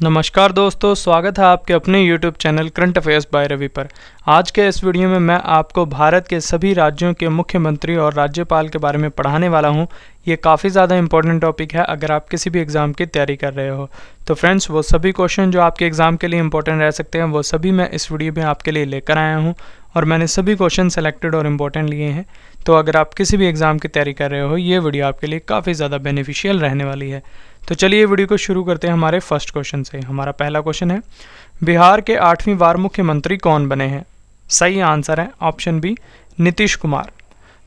नमस्कार दोस्तों, स्वागत है आपके अपने YouTube channel current affairs by Ravi पर। आज के इस वीडियो में मैं आपको भारत के सभी राज्यों के मुख्यमंत्री और राज्यपाल के बारे में पढ़ाने वाला हूं। ये काफ़ी ज़्यादा इंपॉर्टेंट टॉपिक है अगर आप किसी भी एग्ज़ाम की तैयारी कर रहे हो। तो फ्रेंड्स, वो सभी क्वेश्चन जो आपके एग्ज़ाम के लिए इंपॉर्टेंट रह सकते हैं वो सभी मैं इस वीडियो में आपके लिए लेकर आया हूँ और मैंने सभी क्वेश्चन सेलेक्टेड और इम्पोर्टेंट लिए हैं। तो अगर आप किसी भी एग्ज़ाम की तैयारी कर रहे हो, ये वीडियो आपके लिए काफ़ी ज़्यादा बेनिफिशियल रहने वाली है। तो चलिए वीडियो को शुरू करते हैं हमारे फर्स्ट क्वेश्चन से। हमारा पहला क्वेश्चन है, बिहार के 8वीं बार मुख्यमंत्री कौन बने हैं? सही आंसर है ऑप्शन बी, नीतीश कुमार।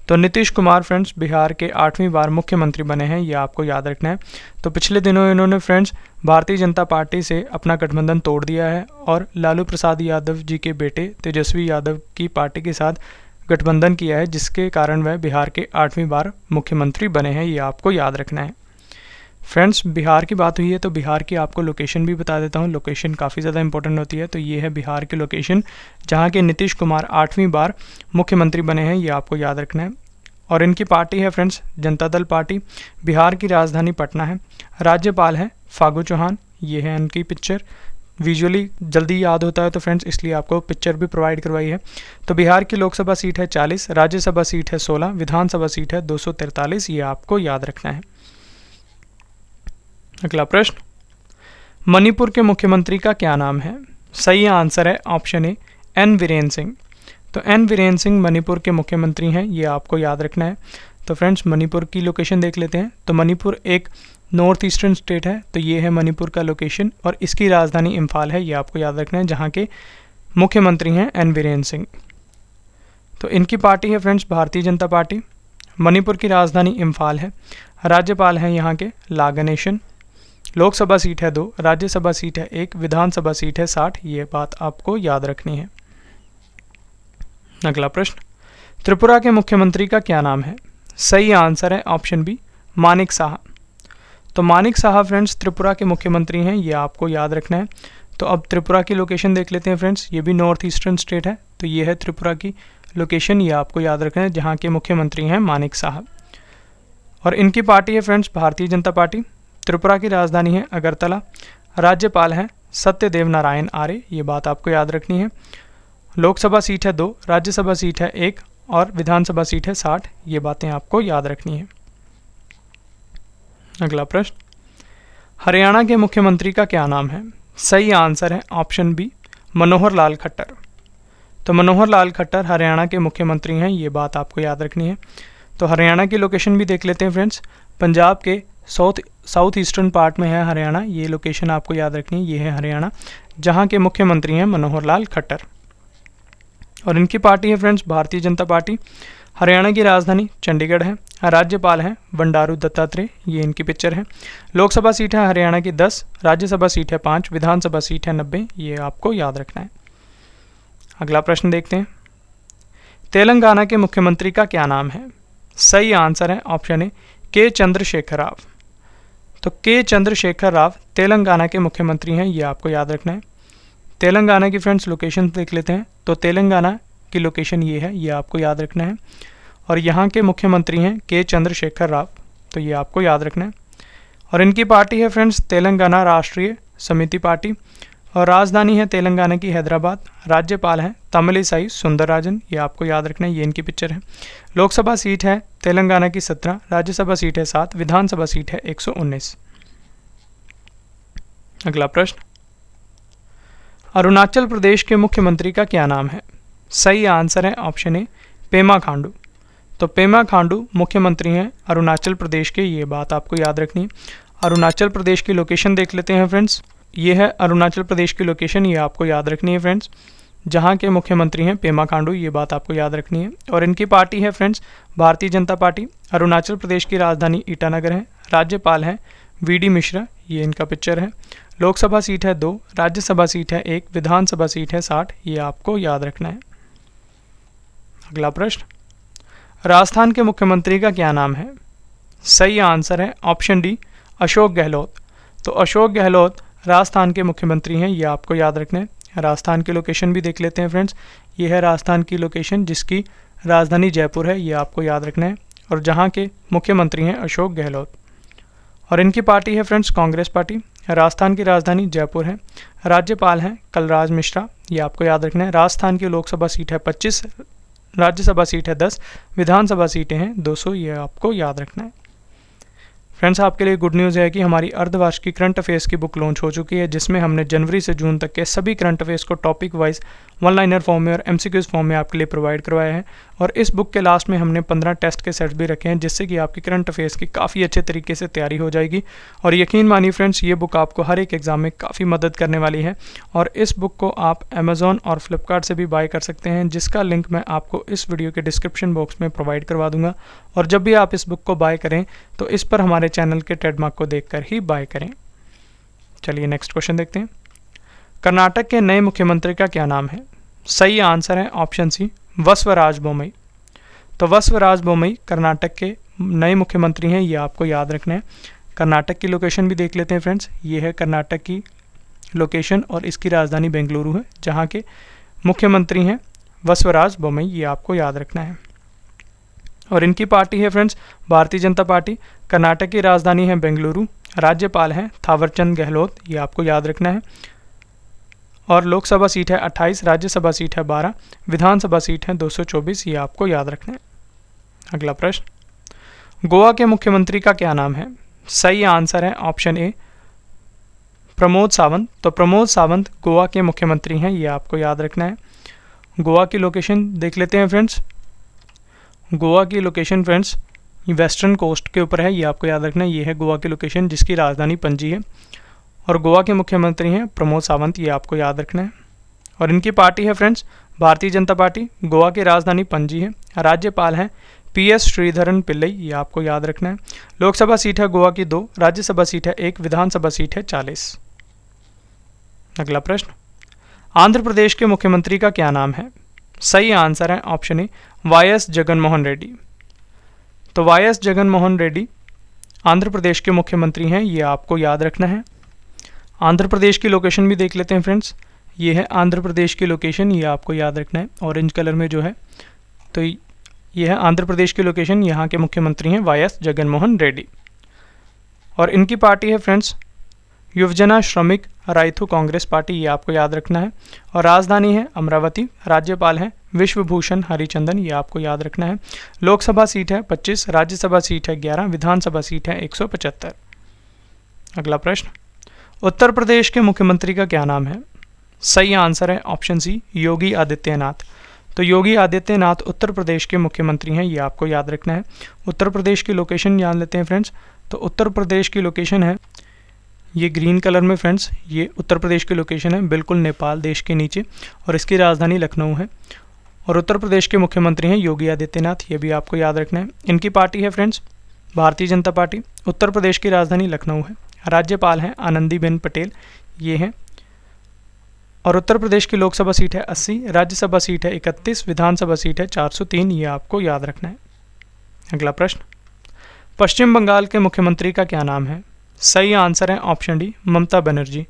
तो नीतीश कुमार फ्रेंड्स बिहार के 8वीं बार मुख्यमंत्री बने हैं, ये आपको याद रखना है। तो पिछले दिनों इन्होंने फ्रेंड्स भारतीय जनता पार्टी से अपना गठबंधन तोड़ दिया है और लालू प्रसाद यादव जी के बेटे तेजस्वी यादव की पार्टी के साथ गठबंधन किया है, जिसके कारण वह बिहार के 8वीं बार मुख्यमंत्री बने हैं, ये आपको याद रखना है। फ्रेंड्स, बिहार की बात हुई है तो बिहार की आपको लोकेशन भी बता देता हूँ। लोकेशन काफ़ी ज़्यादा इंपॉर्टेंट होती है। तो ये है बिहार की लोकेशन जहाँ के नीतीश कुमार 8वीं बार मुख्यमंत्री बने हैं, ये आपको याद रखना है। और इनकी पार्टी है फ्रेंड्स जनता दल पार्टी। बिहार की राजधानी पटना है। राज्यपाल है फागू चौहान। ये है इनकी पिक्चर। विजुअली जल्दी याद होता है तो फ्रेंड्स इसलिए आपको पिक्चर भी प्रोवाइड करवाई है। तो बिहार की लोकसभा सीट है 40, राज्यसभा सीट है 16, विधानसभा सीट है 243, ये आपको याद रखना है। अगला प्रश्न, मणिपुर के मुख्यमंत्री का क्या नाम है? सही आंसर है option A, N Viren Singh. तो एन वीरेन सिंह मणिपुर के मुख्यमंत्री हैं, ये आपको याद रखना है। तो फ्रेंड्स, मणिपुर की लोकेशन देख लेते हैं। तो मणिपुर एक नॉर्थ ईस्टर्न स्टेट है। तो ये है मणिपुर का लोकेशन और इसकी राजधानी इम्फाल है, ये आपको याद रखना है, जहाँ के मुख्यमंत्री हैं एन वीरेन सिंह। तो इनकी पार्टी है फ्रेंड्स भारतीय जनता पार्टी। मणिपुर की राजधानी इम्फाल है। राज्यपाल हैं यहाँ के ला गणेशन। लोकसभा सीट है 2, राज्यसभा सीट है 1, विधानसभा सीट है 60, ये बात आपको याद रखनी है। अगला प्रश्न, त्रिपुरा के मुख्यमंत्री का क्या नाम है? सही आंसर है ऑप्शन बी, मानिक साहा। तो मानिक साहा फ्रेंड्स त्रिपुरा के मुख्यमंत्री हैं, ये आपको याद रखना है। तो अब त्रिपुरा की लोकेशन देख लेते हैं फ्रेंड्स। ये भी नॉर्थ ईस्टर्न स्टेट है। तो ये है त्रिपुरा की लोकेशन, ये आपको याद रखना है, जहाँ के मुख्यमंत्री हैं मानिक साहा। और इनकी पार्टी है फ्रेंड्स भारतीय जनता पार्टी। त्रिपुरा की राजधानी है अगरतला। राज्यपाल हैं सत्यदेव नारायण आर्य, ये बात आपको याद रखनी है। लोकसभा सीट है 2, राज्यसभा सीट है 1 और विधानसभा सीट है 60, ये बातें आपको याद रखनी है। अगला प्रश्न, हरियाणा के मुख्यमंत्री का क्या नाम है? सही आंसर है ऑप्शन बी, मनोहर लाल खट्टर। तो मनोहर लाल खट्टर हरियाणा के मुख्यमंत्री हैं, ये बात आपको याद रखनी है। तो हरियाणा की लोकेशन भी देख लेते हैं फ्रेंड्स। पंजाब के साउथ ईस्टर्न पार्ट में है हरियाणा, ये लोकेशन आपको याद रखनी है। ये है हरियाणा, जहाँ के मुख्यमंत्री हैं मनोहर लाल खट्टर। और इनकी पार्टी है फ्रेंड्स भारतीय जनता पार्टी। हरियाणा की राजधानी चंडीगढ़ है। राज्यपाल हैं बंडारू दत्तात्रेय, ये इनकी पिक्चर है। लोकसभा सीट है हरियाणा की 10, राज्यसभा सीट है 5, विधानसभा सीट है 90, ये आपको याद रखना है। अगला प्रश्न देखते हैं, तेलंगाना के मुख्यमंत्री का क्या नाम है? सही आंसर है ऑप्शन ए, के चंद्रशेखर राव। तो के चंद्रशेखर राव तेलंगाना के मुख्यमंत्री हैं, ये आपको याद रखना है। तेलंगाना की फ्रेंड्स लोकेशन देख लेते हैं। तो तेलंगाना की लोकेशन ये है, ये आपको याद रखना है। और यहाँ के मुख्यमंत्री हैं के चंद्रशेखर राव, तो ये आपको याद रखना है। और इनकी पार्टी है फ्रेंड्स तेलंगाना राष्ट्रीय समिति पार्टी और राजधानी है तेलंगाना की हैदराबाद। राज्यपाल हैं तमिलिसाई सुंदरराजन, ये आपको याद रखना है, ये इनकी पिक्चर है। लोकसभा सीट है तेलंगाना की 17, राज्यसभा सीट है 7, विधानसभा सीट है 119। अगला प्रश्न, अरुणाचल प्रदेश के मुख्यमंत्री का क्या नाम है? सही आंसर है ऑप्शन ए, पेमा खांडू। तो पेमा खांडू मुख्यमंत्री हैं अरुणाचल प्रदेश के, ये बात आपको याद रखनी है। अरुणाचल प्रदेश की लोकेशन देख लेते हैं फ्रेंड्स। ये है अरुणाचल प्रदेश की लोकेशन, ये आपको याद रखनी है फ्रेंड्स, जहाँ के मुख्यमंत्री हैं पेमा खांडू, ये बात आपको याद रखनी है। और इनकी पार्टी है फ्रेंड्स भारतीय जनता पार्टी। अरुणाचल प्रदेश की राजधानी ईटानगर है। राज्यपाल हैं वी.डी. मिश्रा, ये इनका पिक्चर है। लोकसभा सीट है 2, राज्यसभा सीट है 1, विधानसभा सीट है 60, ये आपको याद रखना है। अगला प्रश्न, राजस्थान के मुख्यमंत्री का क्या नाम है? सही आंसर है ऑप्शन डी, अशोक गहलोत। तो अशोक गहलोत राजस्थान के मुख्यमंत्री हैं, ये आपको याद रखना है। राजस्थान की लोकेशन भी देख लेते हैं फ्रेंड्स। ये है राजस्थान की लोकेशन जिसकी राजधानी जयपुर है, ये आपको याद रखना है। और जहाँ के मुख्यमंत्री हैं अशोक गहलोत। और इनकी पार्टी है फ्रेंड्स कांग्रेस पार्टी। राजस्थान की राजधानी जयपुर है। राज्यपाल हैं कलराज मिश्रा, ये आपको याद रखना है। राजस्थान की लोकसभा सीट है 25, राज्यसभा सीट है 10, विधानसभा सीटें हैं 200, ये आपको याद रखना है। फ्रेंड्स, आपके लिए गुड न्यूज़ है कि हमारी अर्धवार्षिक करंट अफेयर्स की बुक लॉन्च हो चुकी है, जिसमें हमने जनवरी से जून तक के सभी करंट अफेयर्स को topic wise one liner form में और एमसीक्यूज फॉर्म में आपके लिए प्रोवाइड करवाया है। और इस बुक के लास्ट में हमने 15 टेस्ट के सेट्स भी रखे हैं, जिससे कि आपकी करंट अफेयर्स की काफ़ी अच्छे तरीके से तैयारी हो जाएगी। और यकीन मानिए फ्रेंड्स, ये बुक आपको हर एक एग्जाम में काफ़ी मदद करने वाली है। और इस बुक को आप अमेज़ॉन और फ्लिपकार्ट से भी बाय कर सकते हैं, जिसका लिंक मैं आपको इस वीडियो के डिस्क्रिप्शन बॉक्स में प्रोवाइड करवा दूंगा। और जब भी आप इस बुक को बाय करें तो इस पर हमारे चैनल के ट्रेडमार्क को देखकर ही बाय करें। चलिए नेक्स्ट क्वेश्चन देखते हैं। कर्नाटक के नए मुख्यमंत्री का क्या नाम है? सही आंसर है ऑप्शन सी, बसवराज बोम्मई। तो बसवराज बोम्मई कर्नाटक के नए मुख्यमंत्री हैं, ये आपको याद रखना है। कर्नाटक की लोकेशन भी देख लेते हैं फ्रेंड्स। ये है कर्नाटक की लोकेशन और इसकी राजधानी बेंगलुरु है, जहाँ के मुख्यमंत्री हैं बसवराज बोम्मई, ये आपको याद रखना है। और इनकी पार्टी है फ्रेंड्स भारतीय जनता पार्टी। कर्नाटक की राजधानी है बेंगलुरु। राज्यपाल हैं थावरचंद गहलोत, ये आपको याद रखना है। और लोकसभा सीट है 28, राज्यसभा सीट है 12, विधानसभा सीट है 224, ये आपको याद रखना है। अगला प्रश्न, गोवा के मुख्यमंत्री का क्या नाम है? सही आंसर है ऑप्शन ए, प्रमोद सावंत। तो प्रमोद सावंत गोवा के मुख्यमंत्री हैं, ये आपको याद रखना है। गोवा की लोकेशन देख लेते हैं फ्रेंड्स। गोवा की लोकेशन फ्रेंड्स वेस्टर्न कोस्ट के ऊपर है, ये आपको याद रखना है। ये है गोवा की लोकेशन, जिसकी राजधानी पणजी है। और गोवा के मुख्यमंत्री हैं प्रमोद सावंत, ये आपको याद रखना है। और इनकी पार्टी है फ्रेंड्स भारतीय जनता पार्टी। गोवा की राजधानी पणजी है। राज्यपाल हैं PS श्रीधरन पिल्लई, ये आपको याद रखना है। लोकसभा सीट है गोवा की 2, राज्यसभा सीट है 1, विधानसभा सीट है 40। अगला प्रश्न, आंध्र प्रदेश के मुख्यमंत्री का क्या नाम है? सही आंसर है ऑप्शन ए, YS जगनमोहन रेड्डी। तो YS जगनमोहन रेड्डी आंध्र प्रदेश के मुख्यमंत्री हैं, ये आपको याद रखना है। आंध्र प्रदेश की लोकेशन भी देख लेते हैं फ्रेंड्स। ये है आंध्र प्रदेश की लोकेशन, ये आपको याद रखना है ऑरेंज कलर में जो है। तो ये है आंध्र प्रदेश की लोकेशन, यहाँ के मुख्यमंत्री हैं YS जगनमोहन रेड्डी। और इनकी पार्टी है फ्रेंड्स युवजना श्रमिक राइथु कांग्रेस पार्टी, ये आपको याद रखना है। और राजधानी है अमरावती। राज्यपाल हैं विश्वभूषण हरिचंदन, ये आपको याद रखना है। लोकसभा सीट है 25, राज्यसभा सीट है 11, विधानसभा सीट है 175। अगला प्रश्न, उत्तर प्रदेश के मुख्यमंत्री का क्या नाम है? सही आंसर है ऑप्शन सी, योगी आदित्यनाथ। तो योगी आदित्यनाथ उत्तर प्रदेश के मुख्यमंत्री हैं, ये आपको याद रखना है। उत्तर प्रदेश की लोकेशन जान लेते हैं फ्रेंड्स। तो उत्तर प्रदेश की लोकेशन है ये ग्रीन कलर में फ्रेंड्स, ये उत्तर प्रदेश की लोकेशन है बिल्कुल नेपाल देश के नीचे। और इसकी राजधानी लखनऊ है। और उत्तर प्रदेश के मुख्यमंत्री हैं योगी आदित्यनाथ, ये भी आपको याद रखना है। इनकी पार्टी है फ्रेंड्स भारतीय जनता पार्टी। उत्तर प्रदेश की राजधानी लखनऊ है। राज्यपाल हैं आनंदीबेन पटेल, ये हैं। और उत्तर प्रदेश की लोकसभा सीट है 80, राज्यसभा सीट है 31, विधानसभा सीट है 403, ये आपको याद रखना है। अगला प्रश्न, पश्चिम बंगाल के मुख्यमंत्री का क्या नाम है? सही आंसर है ऑप्शन डी, ममता बनर्जी।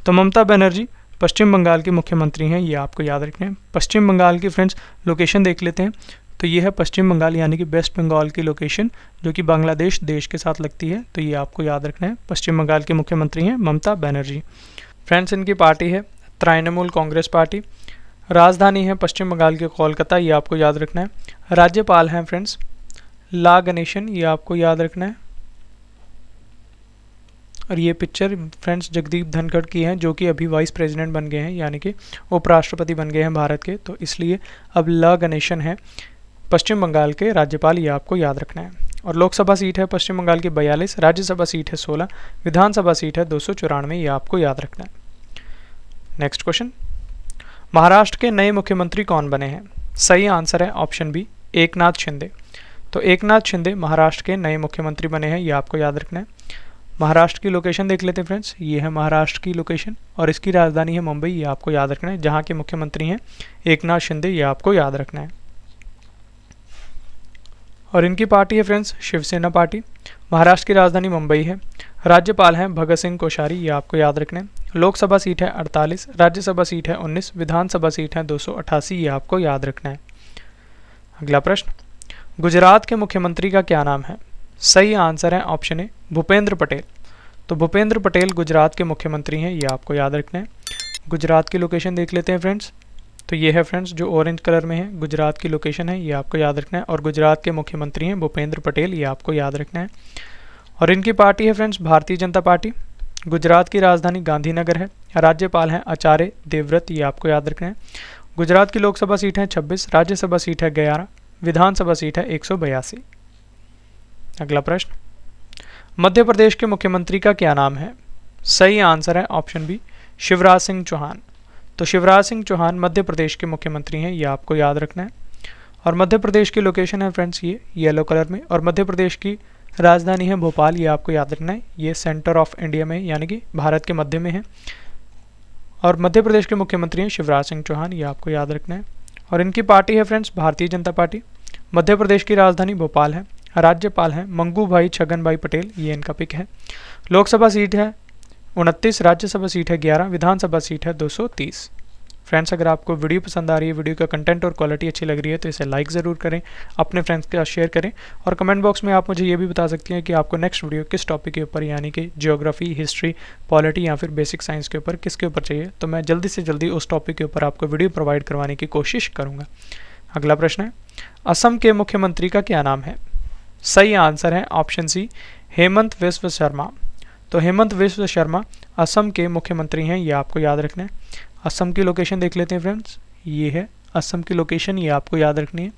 तो ममता बनर्जी पश्चिम बंगाल के मुख्यमंत्री हैं, ये आपको याद रखना है। पश्चिम बंगाल की फ्रेंड्स लोकेशन देख लेते हैं। तो ये है पश्चिम बंगाल यानी कि वेस्ट बंगाल की लोकेशन, जो कि बांग्लादेश देश के साथ लगती है। तो ये आपको याद रखना है। पश्चिम बंगाल के मुख्यमंत्री हैं ममता बनर्जी। फ्रेंड्स, इनकी पार्टी है तृणमूल कांग्रेस पार्टी। राजधानी है पश्चिम बंगाल के कोलकाता, ये आपको याद रखना है। राज्यपाल हैं फ्रेंड्स ला गणेशन, ये आपको याद रखना है। और ये पिक्चर फ्रेंड्स जगदीप धनखड़ की है, जो कि अभी वाइस प्रेसिडेंट बन गए हैं, यानी कि उपराष्ट्रपति बन गए हैं भारत के। तो इसलिए अब ला गणेशन है पश्चिम बंगाल के राज्यपाल, ये आपको याद रखना है। और लोकसभा सीट है पश्चिम बंगाल की 42, राज्यसभा सीट है 16, विधानसभा सीट है 294, ये आपको याद रखना है। नेक्स्ट क्वेश्चन, महाराष्ट्र के नए मुख्यमंत्री कौन बने हैं? सही आंसर है ऑप्शन बी, एकनाथ शिंदे। तो एकनाथ शिंदे महाराष्ट्र के नए मुख्यमंत्री बने हैं, ये आपको याद रखना है। महाराष्ट्र की लोकेशन देख लेते हैं फ्रेंड्स। ये है महाराष्ट्र की लोकेशन और इसकी राजधानी है मुंबई, ये आपको याद रखना है। जहाँ के मुख्यमंत्री हैं एकनाथ शिंदे, ये आपको याद रखना है। और इनकी पार्टी है फ्रेंड्स शिवसेना पार्टी। महाराष्ट्र की राजधानी मुंबई है। राज्यपाल हैं भगत सिंह कोश्यारी, ये आपको याद रखना है। लोकसभा सीट है 48, राज्यसभा सीट है 19, विधानसभा सीट है 288, ये आपको याद रखना है। अगला प्रश्न, गुजरात के मुख्यमंत्री का क्या नाम है? सही आंसर है ऑप्शन ए, भूपेंद्र पटेल। तो भूपेंद्र पटेल गुजरात के मुख्यमंत्री हैं, ये आपको याद रखना है। गुजरात की लोकेशन देख लेते हैं फ्रेंड्स। तो ये है फ्रेंड्स जो ऑरेंज कलर में है, गुजरात की लोकेशन है, ये आपको याद रखना है। और गुजरात के मुख्यमंत्री हैं भूपेंद्र पटेल, ये आपको याद रखना है। और इनकी पार्टी है फ्रेंड्स भारतीय जनता पार्टी। गुजरात की राजधानी गांधीनगर है। राज्यपाल हैं आचार्य देवव्रत, ये आपको याद रखना है। गुजरात की लोकसभा सीट है 26, राज्यसभा सीट है 11, विधानसभा सीट है 182। अगला प्रश्न, मध्य प्रदेश के मुख्यमंत्री का क्या नाम है? सही आंसर है ऑप्शन बी, शिवराज सिंह चौहान। तो शिवराज सिंह चौहान मध्य प्रदेश के मुख्यमंत्री हैं, ये आपको याद रखना है। और मध्य प्रदेश की लोकेशन है फ्रेंड्स ये येलो कलर में, और मध्य प्रदेश की राजधानी है भोपाल, ये आपको याद रखना है। ये सेंटर ऑफ इंडिया में यानी कि भारत के मध्य में है। और मध्य प्रदेश के मुख्यमंत्री हैं शिवराज सिंह चौहान, ये आपको याद रखना है। और इनकी पार्टी है फ्रेंड्स भारतीय जनता पार्टी। मध्य प्रदेश की राजधानी भोपाल है। राज्यपाल हैं मंगू भाई छगन भाई पटेल, ये इनका पिक है। लोकसभा सीट है 29, राज्यसभा सीट है 11, विधानसभा सीट है 230। फ्रेंड्स अगर आपको वीडियो पसंद आ रही है, वीडियो का कंटेंट और क्वालिटी अच्छी लग रही है तो इसे लाइक ज़रूर करें, अपने फ्रेंड्स के साथ शेयर करें। और कमेंट बॉक्स में आप मुझे ये भी बता सकती हैं कि आपको नेक्स्ट वीडियो किस टॉपिक के ऊपर यानी कि ज्योग्राफी, हिस्ट्री, पॉलिटी या फिर बेसिक साइंस के ऊपर किसके ऊपर चाहिए, तो मैं जल्दी से जल्दी उस टॉपिक के ऊपर आपको वीडियो प्रोवाइड करवाने की कोशिश करूँगा। अगला प्रश्न है, असम के मुख्यमंत्री का क्या नाम है? सही आंसर है ऑप्शन सी, हेमंत विश्व शर्मा। तो हेमंत विश्व शर्मा असम के मुख्यमंत्री हैं, ये आपको याद रखना है। असम की लोकेशन देख लेते हैं फ्रेंड्स, ये है असम की लोकेशन, ये आपको याद रखनी है।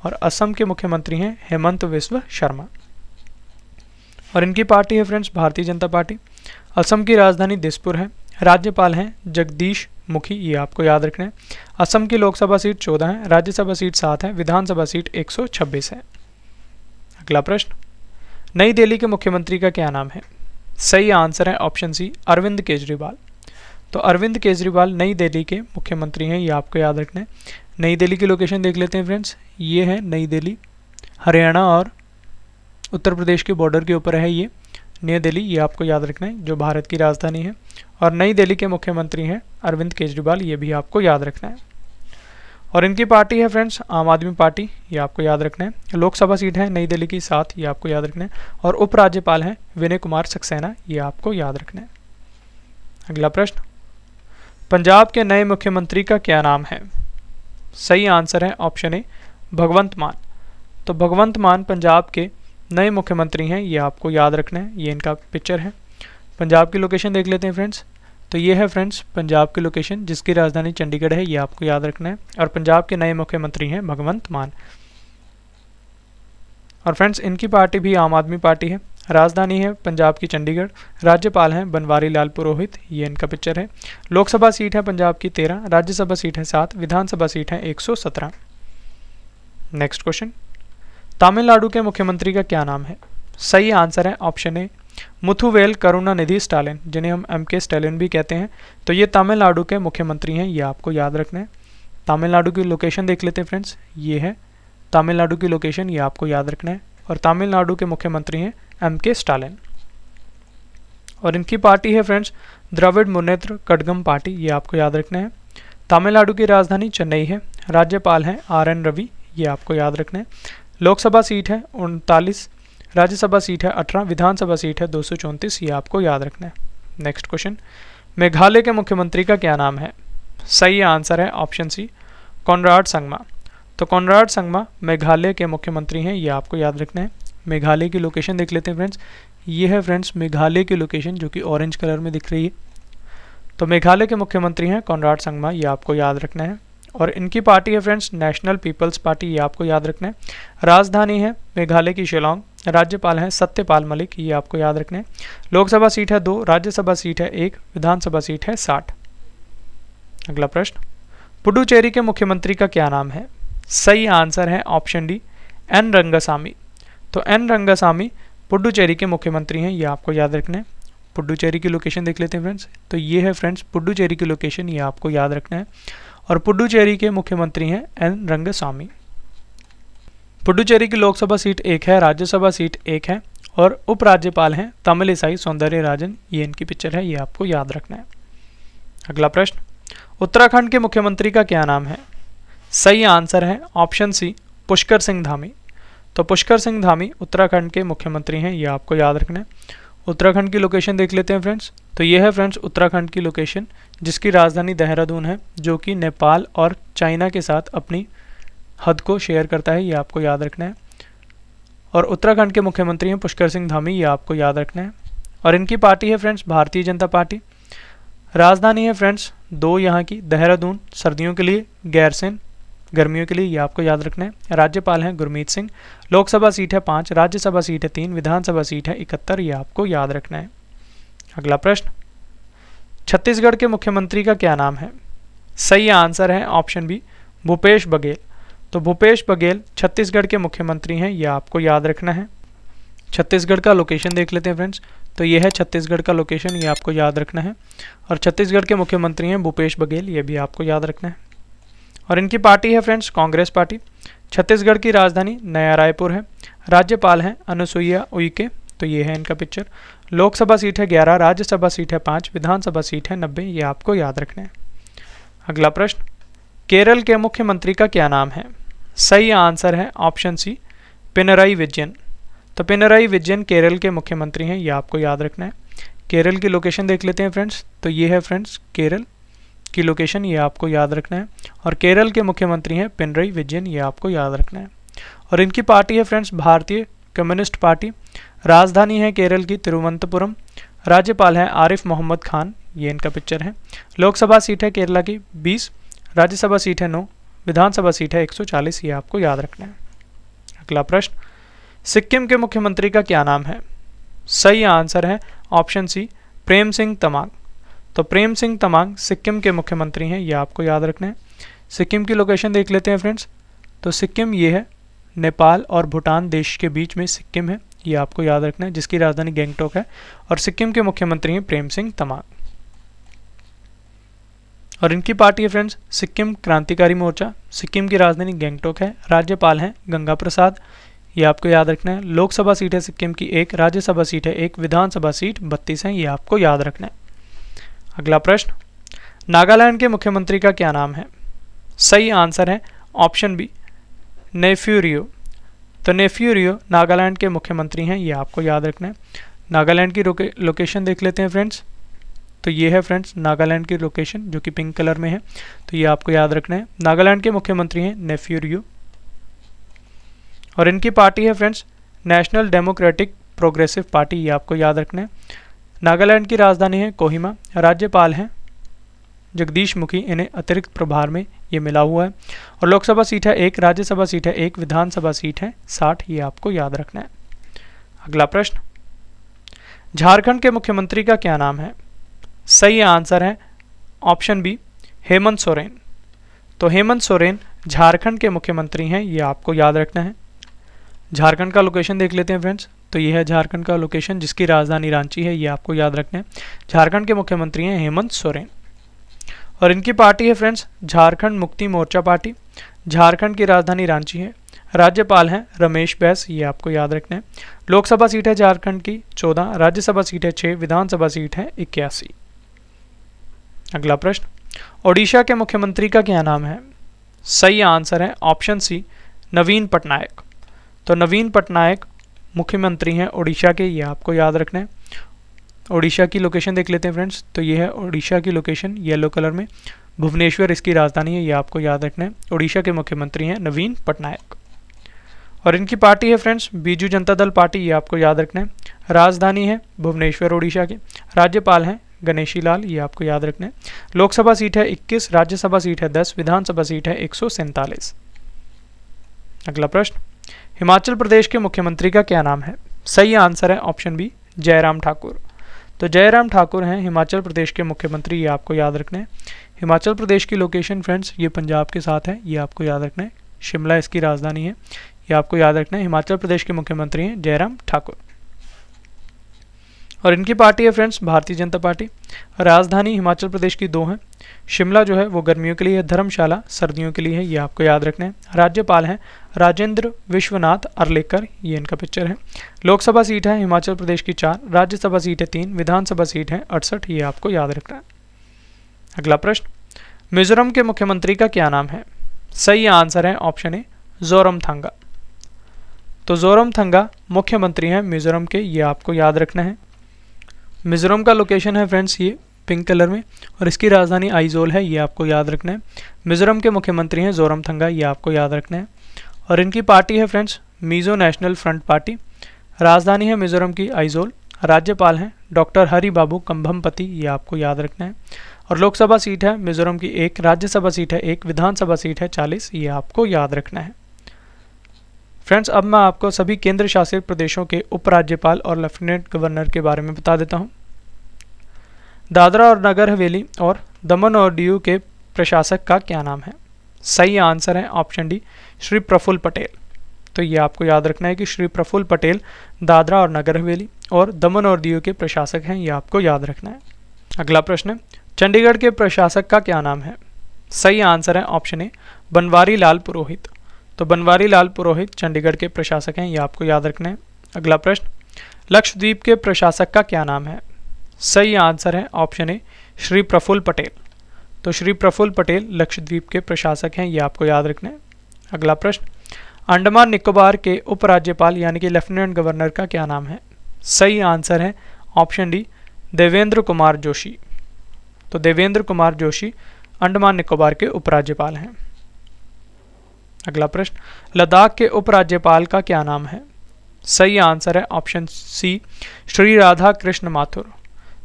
और असम के मुख्यमंत्री हैं हेमंत विश्व शर्मा। और इनकी पार्टी है फ्रेंड्स भारतीय जनता पार्टी। असम की राजधानी दिसपुर है। राज्यपाल हैं जगदीश मुखी, ये आपको याद रखना है। असम की लोकसभा सीट 14 है, राज्यसभा सीट 7 है, विधानसभा सीट 126 है। अगला प्रश्न, नई दिल्ली के मुख्यमंत्री का क्या नाम है? सही आंसर है ऑप्शन सी, अरविंद केजरीवाल। तो अरविंद केजरीवाल नई दिल्ली के मुख्यमंत्री हैं, ये आपको याद रखना है। नई दिल्ली की लोकेशन देख लेते हैं फ्रेंड्स, ये है नई दिल्ली, हरियाणा और उत्तर प्रदेश के बॉर्डर के ऊपर है ये नई दिल्ली, ये आपको याद रखना है, जो भारत की राजधानी है। और नई दिल्ली के मुख्यमंत्री हैं अरविंद केजरीवाल, ये भी आपको याद रखना है। और इनकी पार्टी है फ्रेंड्स आम आदमी पार्टी, ये आपको याद रखना है। लोकसभा सीट है नई दिल्ली की 7, ये आपको याद रखना है। और उपराज्यपाल हैं विनय कुमार सक्सेना, ये आपको याद रखना है। अगला प्रश्न, पंजाब के नए मुख्यमंत्री का क्या नाम है? सही आंसर है ऑप्शन ए, भगवंत मान। तो भगवंत मान पंजाब के नए मुख्यमंत्री हैं, ये आपको याद रखना है। ये इनका पिक्चर है। पंजाब की लोकेशन देख लेते हैं फ्रेंड्स, तो ये है फ्रेंड्स पंजाब की लोकेशन जिसकी राजधानी चंडीगढ़ है, ये आपको याद रखना है। और पंजाब के नए मुख्यमंत्री हैं भगवंत मान। और फ्रेंड्स इनकी पार्टी भी आम आदमी पार्टी है। राजधानी है पंजाब की चंडीगढ़। राज्यपाल हैं बनवारी लाल पुरोहित, ये इनका पिक्चर है। लोकसभा सीट है पंजाब की 13, राज्यसभा सीट है 7, विधानसभा सीट है 117। नेक्स्ट क्वेश्चन, तमिलनाडु के मुख्यमंत्री का क्या नाम है? सही आंसर है ऑप्शन ए, मुथुवेल करुणानिधि स्टालिन, जिन्हें हम एम के स्टालिन भी कहते हैं। तो ये तमिलनाडु के मुख्यमंत्री हैं, ये आपको याद रखना है। तमिलनाडु की लोकेशन देख लेते हैं फ्रेंड्स, ये है तमिलनाडु की लोकेशन, ये आपको याद रखना है। और तमिलनाडु के मुख्यमंत्री हैं एम के स्टालिन। और इनकी पार्टी है फ्रेंड्स द्रविड़ मुन्नेत्र कड़गम पार्टी, ये आपको याद रखना है। तमिलनाडु की राजधानी चेन्नई है। राज्यपाल हैं आर एन रवि, ये आपको याद रखना है। लोकसभा सीट है 39, राज्यसभा सीट है 18, विधानसभा सीट है 234, ये आपको याद रखना है। नेक्स्ट क्वेश्चन, मेघालय के मुख्यमंत्री का क्या नाम है? सही आंसर है ऑप्शन सी, कॉनराड संगमा। तो कॉनराड संगमा मेघालय के मुख्यमंत्री हैं, ये आपको याद रखना है। मेघालय की लोकेशन देख लेते हैं फ्रेंड्स, ये है फ्रेंड्स मेघालय की लोकेशन जो कि ऑरेंज कलर में दिख रही है। तो मेघालय के मुख्यमंत्री हैं कॉनराड संगमा, ये आपको याद रखना है। और इनकी पार्टी है फ्रेंड्स नेशनल पीपल्स पार्टी, ये आपको याद रखना है। राजधानी है मेघालय की शिलोंग। राज्यपाल हैं सत्यपाल मलिक, ये आपको याद रखना है। लोकसभा सीट है 2, राज्यसभा सीट है 1, विधानसभा सीट है 60। अगला प्रश्न, पुडुचेरी के मुख्यमंत्री का क्या नाम है? सही आंसर है ऑप्शन डी, एन रंगासामी। तो एन रंगासामी पुडुचेरी के मुख्यमंत्री हैं, ये आपको याद रखना है। पुडुचेरी की लोकेशन देख लेते हैं फ्रेंड्स, तो ये है फ्रेंड्स पुडुचेरी की लोकेशन, ये आपको याद रखना है। और पुडुचेरी के मुख्यमंत्री हैं एन रंगासामी। पुडुचेरी की लोकसभा सीट 1 है, राज्यसभा सीट 1 है। और उपराज्यपाल हैं तमिलिसाई सौंदर्यराजन, ये इनकी पिक्चर है, ये आपको याद रखना है। अगला प्रश्न, उत्तराखंड के मुख्यमंत्री का क्या नाम है? सही आंसर है ऑप्शन सी, पुष्कर सिंह धामी। तो पुष्कर सिंह धामी उत्तराखंड के मुख्यमंत्री हैं, ये आपको याद रखना है। उत्तराखंड की लोकेशन देख लेते हैं फ्रेंड्स। तो ये है फ्रेंड्स उत्तराखंड की लोकेशन, जिसकी राजधानी देहरादून है, जो कि नेपाल और चाइना के साथ अपनी हद को शेयर करता है, ये आपको याद रखना है। और उत्तराखंड के मुख्यमंत्री हैं पुष्कर सिंह धामी, ये आपको याद रखना है। और इनकी पार्टी है फ्रेंड्स भारतीय जनता पार्टी। राजधानी है फ्रेंड्स दो यहाँ की, देहरादून सर्दियों के लिए, गैरसैंण गर्मियों के लिए, ये आपको याद रखना है। राज्यपाल हैं गुरमीत सिंह। लोकसभा सीट है 5, राज्यसभा सीट है 3, विधानसभा सीट है 71, ये आपको याद रखना है। अगला प्रश्न, छत्तीसगढ़ के मुख्यमंत्री का क्या नाम है? सही आंसर है ऑप्शन बी, भूपेश बघेल। तो भूपेश बघेल छत्तीसगढ़ के मुख्यमंत्री हैं, यह आपको याद रखना है। छत्तीसगढ़ का लोकेशन देख लेते हैं फ्रेंड्स। तो यह है छत्तीसगढ़ का लोकेशन, ये आपको याद रखना है। और छत्तीसगढ़ के मुख्यमंत्री हैं भूपेश बघेल, ये भी आपको याद रखना है। और इनकी पार्टी है फ्रेंड्स कांग्रेस पार्टी। छत्तीसगढ़ की राजधानी नया रायपुर है। राज्यपाल हैं अनुसुईया उइके। तो ये है इनका पिक्चर। लोकसभा सीट है 11, राज्यसभा सीट है 5, विधानसभा सीट है 90, ये आपको याद रखना है। अगला प्रश्न, केरल के मुख्यमंत्री का क्या नाम है? सही आंसर है ऑप्शन सी, पिनराई विजयन। तो पिनराई विजयन केरल के मुख्यमंत्री हैं, ये आपको याद रखना है। केरल की लोकेशन देख लेते हैं फ्रेंड्स। तो ये है फ्रेंड्स केरल की लोकेशन, ये आपको याद रखना है। और केरल के मुख्यमंत्री हैं पिनराई विजयन, ये आपको याद रखना है। और इनकी पार्टी है फ्रेंड्स भारतीय कम्युनिस्ट पार्टी। राजधानी है केरल की तिरुवनंतपुरम। राज्यपाल हैं आरिफ मोहम्मद खान, ये इनका पिक्चर है। लोकसभा सीट है केरला की 20, राज्यसभा सीट है 9, विधानसभा सीट है 140, ये आपको याद रखना है। अगला प्रश्न, सिक्किम के मुख्यमंत्री का क्या नाम है? सही आंसर है ऑप्शन सी, प्रेम सिंह तमांग। तो प्रेम सिंह तमांग सिक्किम के मुख्यमंत्री हैं, ये आपको याद रखना है। सिक्किम की लोकेशन देख लेते हैं फ्रेंड्स। तो सिक्किम ये है, नेपाल और भूटान देश के बीच में सिक्किम है, ये आपको याद रखना है, जिसकी राजधानी गैंगटॉक है। और सिक्किम के मुख्यमंत्री हैं प्रेम सिंह तमांग। और इनकी पार्टी है फ्रेंड्स सिक्किम क्रांतिकारी मोर्चा। सिक्किम की राजधानी गैंगटॉक है। राज्यपाल हैं गंगा प्रसाद, ये आपको याद रखना है। लोकसभा सीट है सिक्किम की 1, राज्यसभा सीट है 1, विधानसभा सीट 32 है, ये आपको याद रखना है। अगला प्रश्न, नागालैंड के मुख्यमंत्री का क्या नाम है? सही आंसर है ऑप्शन बी, नेफ्यू रियो। तो नेफ्यू रियो नागालैंड के मुख्यमंत्री हैं, ये आपको याद रखना है। नागालैंड की लोकेशन देख लेते हैं फ्रेंड्स। तो ये है फ्रेंड्स नागालैंड की लोकेशन, जो कि पिंक कलर में है। तो ये आपको याद रखना है। नागालैंड के मुख्यमंत्री हैं नेफ्यू रियो। और इनकी पार्टी है friends national democratic progressive party, ये आपको याद रखना है। नागालैंड की राजधानी है कोहिमा। राज्यपाल हैं जगदीश मुखी, इन्हें अतिरिक्त प्रभार में ये मिला हुआ है। और लोकसभा सीट है 1, राज्यसभा सीट है 1, विधानसभा सीट है 60, ये आपको याद रखना है। अगला प्रश्न, झारखंड के मुख्यमंत्री का क्या नाम है? सही आंसर है ऑप्शन बी, हेमंत सोरेन। तो हेमंत सोरेन झारखंड के मुख्यमंत्री हैं, ये आपको याद रखना है। झारखंड का लोकेशन देख लेते हैं फ्रेंड्स। तो ये है झारखंड का लोकेशन, जिसकी राजधानी रांची है, ये आपको याद रखना है। झारखंड के मुख्यमंत्री हैं हेमंत सोरेन। और इनकी पार्टी है फ्रेंड्स झारखंड मुक्ति मोर्चा पार्टी। झारखंड की राजधानी रांची है। राज्यपाल हैं रमेश बैस, ये आपको याद रखना है। लोकसभा सीट है झारखंड की 14, राज्यसभा सीट है 6, विधानसभा सीट है 81। अगला प्रश्न, ओडिशा के मुख्यमंत्री का क्या नाम है? सही आंसर है ऑप्शन सी, नवीन पटनायक। तो नवीन पटनायक मुख्यमंत्री हैं ओडिशा के, ये आपको याद रखना है। ओडिशा की लोकेशन देख लेते हैं फ्रेंड्स। तो ये है ओडिशा की लोकेशन, येलो कलर में। भुवनेश्वर इसकी राजधानी है, ये आपको याद रखना है। ओडिशा के मुख्यमंत्री हैं नवीन पटनायक। और इनकी पार्टी है फ्रेंड्स बीजू जनता दल पार्टी, ये आपको याद रखना है। राजधानी है भुवनेश्वर ओडिशा की। राज्यपाल हैं गणेशी लाल, ये आपको याद रखना है। लोकसभा सीट है 21, राज्यसभा सीट है 10, विधानसभा सीट है 147। अगला प्रश्न, हिमाचल प्रदेश के मुख्यमंत्री का क्या नाम है? सही आंसर है ऑप्शन बी, जयराम ठाकुर। तो जयराम ठाकुर हैं हिमाचल प्रदेश के मुख्यमंत्री, ये आपको याद रखना है। हिमाचल प्रदेश की लोकेशन फ्रेंड्स ये पंजाब के साथ है, ये आपको याद रखना है। शिमला इसकी राजधानी है, ये आपको याद रखना है। हिमाचल प्रदेश के मुख्यमंत्री हैं जयराम ठाकुर। और इनकी पार्टी है फ्रेंड्स भारतीय जनता पार्टी। राजधानी हिमाचल प्रदेश की 2 हैं। शिमला जो है वो गर्मियों के लिए है, धर्मशाला सर्दियों के लिए है, ये आपको याद रखना है। राज्यपाल हैं राजेंद्र विश्वनाथ अर्लेकर, ये इनका पिक्चर है। लोकसभा सीट है हिमाचल प्रदेश की 4, राज्यसभा सीट है 3, विधानसभा सीट है 68, ये आपको याद रखना है। अगला प्रश्न, मिजोरम के मुख्यमंत्री का क्या नाम है? सही आंसर है ऑप्शन ए, जोरमथंगा। तो जोरमथंगा मुख्यमंत्री हैं मिजोरम के, ये आपको याद रखना है। मिज़ोरम का लोकेशन है फ्रेंड्स ये पिंक कलर में, और इसकी राजधानी आइजोल है, ये आपको याद रखना है। मिज़ोरम के मुख्यमंत्री हैं जोरमथंगा, ये आपको याद रखना है। और इनकी पार्टी है friends Mizo national front party. राजधानी है मिज़ोरम की आइजोल। राज्यपाल हैं डॉक्टर हरि बाबू कंभमपति, ये आपको याद रखना है। और लोकसभा सीट है मिज़ोरम की 1, राज्यसभा सीट है 1, विधानसभा सीट है 40, ये आपको याद रखना है। फ्रेंड्स अब मैं आपको सभी केंद्र शासित प्रदेशों के उपराज्यपाल और लेफ्टिनेंट गवर्नर के बारे में बता देता हूँ। दादरा और नगर हवेली और दमन और दीव के प्रशासक का क्या नाम है? सही आंसर है ऑप्शन डी, श्री प्रफुल्ल पटेल। तो ये आपको याद रखना है कि श्री प्रफुल्ल पटेल दादरा और नगर हवेली और दमन और दीव के प्रशासक हैं, ये आपको याद रखना है। अगला प्रश्न है, चंडीगढ़ के प्रशासक का क्या नाम है? सही आंसर है ऑप्शन ए, बनवारी लाल पुरोहित। तो बनवारी लाल पुरोहित चंडीगढ़ के प्रशासक हैं, ये आपको याद रखना है। अगला प्रश्न, लक्षद्वीप के प्रशासक का क्या नाम है? सही आंसर है ऑप्शन ए, श्री प्रफुल्ल पटेल। तो श्री प्रफुल्ल पटेल लक्षद्वीप के प्रशासक हैं, ये आपको याद रखना है। अगला प्रश्न, अंडमान निकोबार के उपराज्यपाल यानी कि लेफ्टिनेंट गवर्नर का क्या नाम है? सही आंसर है ऑप्शन डी, देवेंद्र कुमार जोशी। तो देवेंद्र कुमार जोशी अंडमान निकोबार के उपराज्यपाल हैं। अगला प्रश्न, लद्दाख के उपराज्यपाल का क्या नाम है? सही आंसर है ऑप्शन सी, श्री राधा कृष्ण माथुर।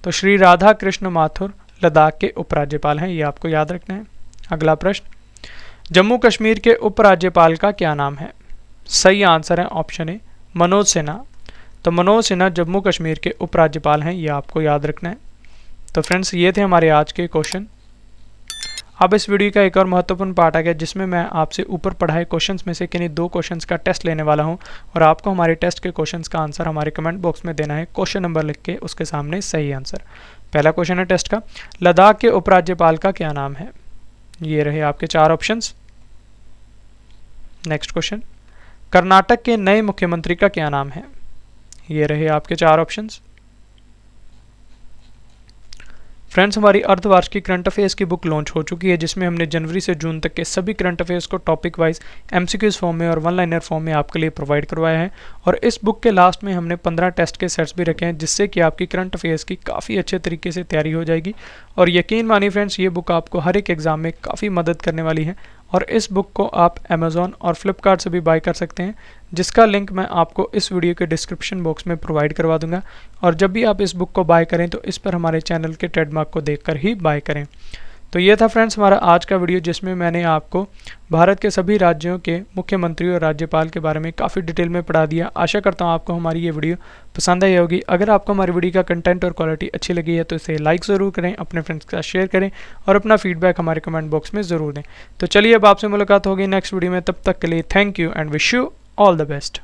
तो श्री राधा कृष्ण माथुर लद्दाख के उपराज्यपाल हैं, ये आपको याद रखना है। अगला प्रश्न, जम्मू कश्मीर के उपराज्यपाल का क्या नाम है? सही आंसर है ऑप्शन ए, मनोज सिन्हा। तो मनोज सिन्हा जम्मू कश्मीर के उपराज्यपाल हैं, ये आपको याद रखना है। तो फ्रेंड्स ये थे हमारे आज के क्वेश्चन। अब इस वीडियो का एक और महत्वपूर्ण पार्ट आ गया जिसमें मैं आपसे ऊपर पढ़ाए क्वेश्चंस में से किन्हीं 2 क्वेश्चंस का टेस्ट लेने वाला हूं, और आपको हमारे टेस्ट के क्वेश्चंस का आंसर हमारे कमेंट बॉक्स में देना है, क्वेश्चन नंबर लिख के उसके सामने सही आंसर। पहला क्वेश्चन है टेस्ट का, लद्दाख के उपराज्यपाल का क्या नाम है? ये रहे आपके 4 ऑप्शंस। नेक्स्ट क्वेश्चन, कर्नाटक के नए मुख्यमंत्री का क्या नाम है? ये रहे आपके 4 ऑप्शंस। फ्रेंड्स हमारी अर्धवार्षिक करंट अफेयर्स की बुक लॉन्च हो चुकी है जिसमें हमने जनवरी से जून तक के सभी करंट अफेयर्स को टॉपिक वाइज एमसीक्यूज फॉर्म में और 1 लाइनर फॉर्म में आपके लिए प्रोवाइड करवाया है। और इस बुक के लास्ट में हमने 15 टेस्ट के सेट्स भी रखे हैं जिससे कि आपकी करंट अफेयर्स की काफ़ी अच्छे तरीके से तैयारी हो जाएगी। और यकीन मानिए फ्रेंड्स ये बुक आपको हर एक एग्जाम में काफ़ी मदद करने वाली है। और इस बुक को आप अमेज़ॉन और फ्लिपकार्ट से भी बाय कर सकते हैं, जिसका लिंक मैं आपको इस वीडियो के डिस्क्रिप्शन बॉक्स में प्रोवाइड करवा दूंगा। और जब भी आप इस बुक को बाय करें तो इस पर हमारे चैनल के ट्रेडमार्क को देखकर ही बाय करें। तो ये था फ्रेंड्स हमारा आज का वीडियो जिसमें मैंने आपको भारत के सभी राज्यों के मुख्यमंत्री और राज्यपाल के बारे में काफ़ी डिटेल में पढ़ा दिया। आशा करता हूँ आपको हमारी ये वीडियो पसंद आई होगी। अगर आपको हमारी वीडियो का कंटेंट और क्वालिटी अच्छी लगी है तो इसे लाइक ज़रूर करें, अपने फ्रेंड्स के साथ शेयर करें और अपना फीडबैक हमारे कमेंट बॉक्स में ज़रूर दें। तो चलिए अब आपसे मुलाकात होगी नेक्स्ट वीडियो में, तब तक के लिए thank you and wish you all the best.